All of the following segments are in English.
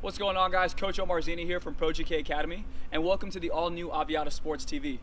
What's going on, guys? Coach Omar Zeenni here from Pro GK Academy, and welcome to the all-new Aviata Sports TV.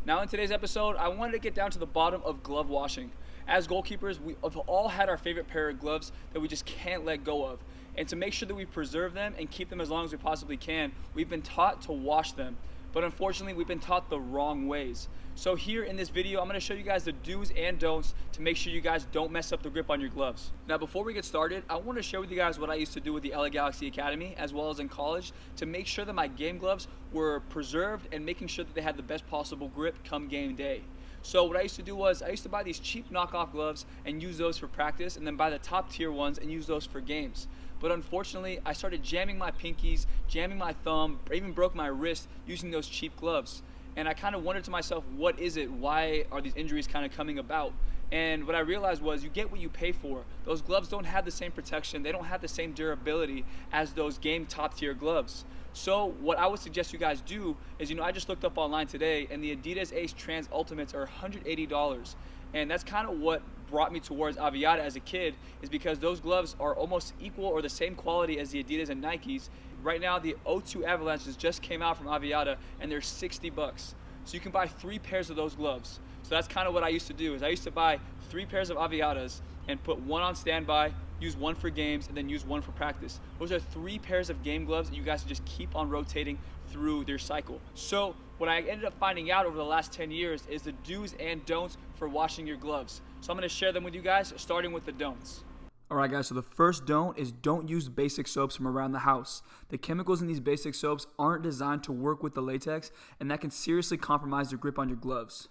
Now, in today's episode, I wanted to get down to the bottom of glove washing. As goalkeepers, we have all had our favorite pair of gloves that we just can't let go of. And to make sure that we preserve them and keep them as long as we possibly can, we've been taught to wash them. But unfortunately, we've been taught the wrong ways. So here in this video, I'm going to show you guys the do's and don'ts to make sure you guys don't mess up the grip on your gloves. Now, before we get started, I want to share with you guys what I used to do with the LA Galaxy Academy as well as in college to make sure that my game gloves were preserved and making sure that they had the best possible grip come game day. So what I used to do was I used to buy these cheap knockoff gloves and use those for practice, and then buy the top tier ones and use those for games. But unfortunately, I started jamming my pinkies, jamming my thumb, or even broke my wrist using those cheap gloves. And I kind of wondered to myself, what is it? Why are these injuries kind of coming about? And what I realized was you get what you pay for. Those gloves don't have the same protection. They don't have the same durability as those game top tier gloves. So what I would suggest you guys do is, I just looked up online today, and the Adidas Ace Trans Ultimates are $180. And that's kind of what brought me towards Aviata as a kid, is because those gloves are almost equal or the same quality as the Adidas and Nikes. Right now, the O2 Avalanches just came out from Aviata, and they're $60. So you can buy 3 pairs of those gloves. So that's kind of what I used to do, is I used to buy 3 pairs of Aviatas and put one on standby, use one for games, and then use one for practice. Those are 3 pairs of game gloves that you guys can just keep on rotating through their cycle. So what I ended up finding out over the last 10 years is the do's and don'ts for washing your gloves. So I'm going to share them with you guys, starting with the don'ts. Alright guys, so the first don't is don't use basic soaps from around the house. The chemicals in these basic soaps aren't designed to work with the latex, and that can seriously compromise the grip on your gloves.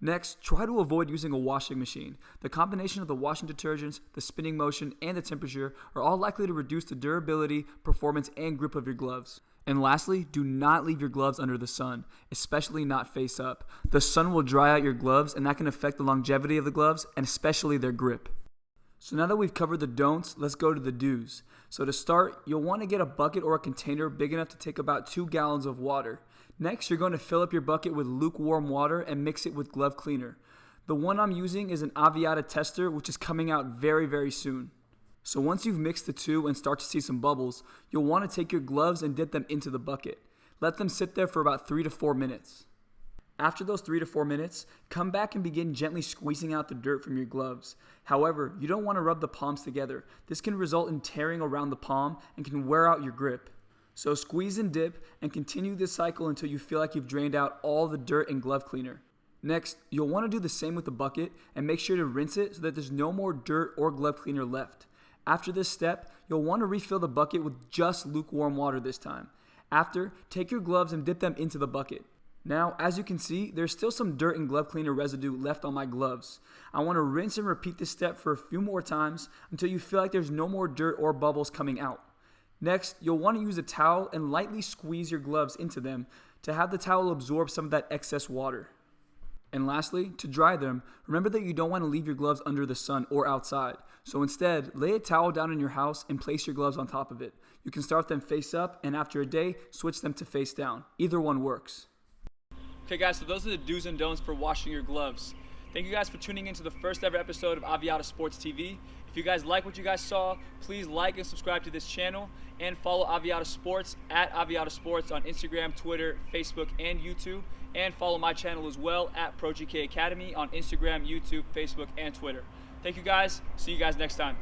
Next, try to avoid using a washing machine. The combination of the washing detergents, the spinning motion, and the temperature are all likely to reduce the durability, performance, and grip of your gloves. And lastly, do not leave your gloves under the sun, especially not face up. The sun will dry out your gloves, and that can affect the longevity of the gloves and especially their grip. So now that we've covered the don'ts, let's go to the do's. So to start, you'll want to get a bucket or a container big enough to take about 2 gallons of water. Next, you're going to fill up your bucket with lukewarm water and mix it with glove cleaner. The one I'm using is an Aviata tester, which is coming out very, very soon. So once you've mixed the two and start to see some bubbles, you'll want to take your gloves and dip them into the bucket. Let them sit there for about 3 to 4 minutes. After those 3 to 4 minutes, come back and begin gently squeezing out the dirt from your gloves. However, you don't want to rub the palms together. This can result in tearing around the palm and can wear out your grip. So squeeze and dip and continue this cycle until you feel like you've drained out all the dirt and glove cleaner. Next, you'll want to do the same with the bucket and make sure to rinse it so that there's no more dirt or glove cleaner left. After this step, you'll want to refill the bucket with just lukewarm water this time. After, take your gloves and dip them into the bucket. Now, as you can see, there's still some dirt and glove cleaner residue left on my gloves. I want to rinse and repeat this step for a few more times until you feel like there's no more dirt or bubbles coming out. Next, you'll want to use a towel and lightly squeeze your gloves into them to have the towel absorb some of that excess water. And lastly, to dry them, remember that you don't want to leave your gloves under the sun or outside. So instead, lay a towel down in your house and place your gloves on top of it. You can start them face up, and after a day, switch them to face down. Either one works. Okay guys, so those are the do's and don'ts for washing your gloves. Thank you guys for tuning into the first ever episode of Aviata Sports TV. If you guys like what you guys saw, please like and subscribe to this channel, and follow Aviata Sports at Aviata Sports on Instagram, Twitter, Facebook, and YouTube. And follow my channel as well at Pro GK Academy on Instagram, YouTube, Facebook, and Twitter. Thank you guys. See you guys next time.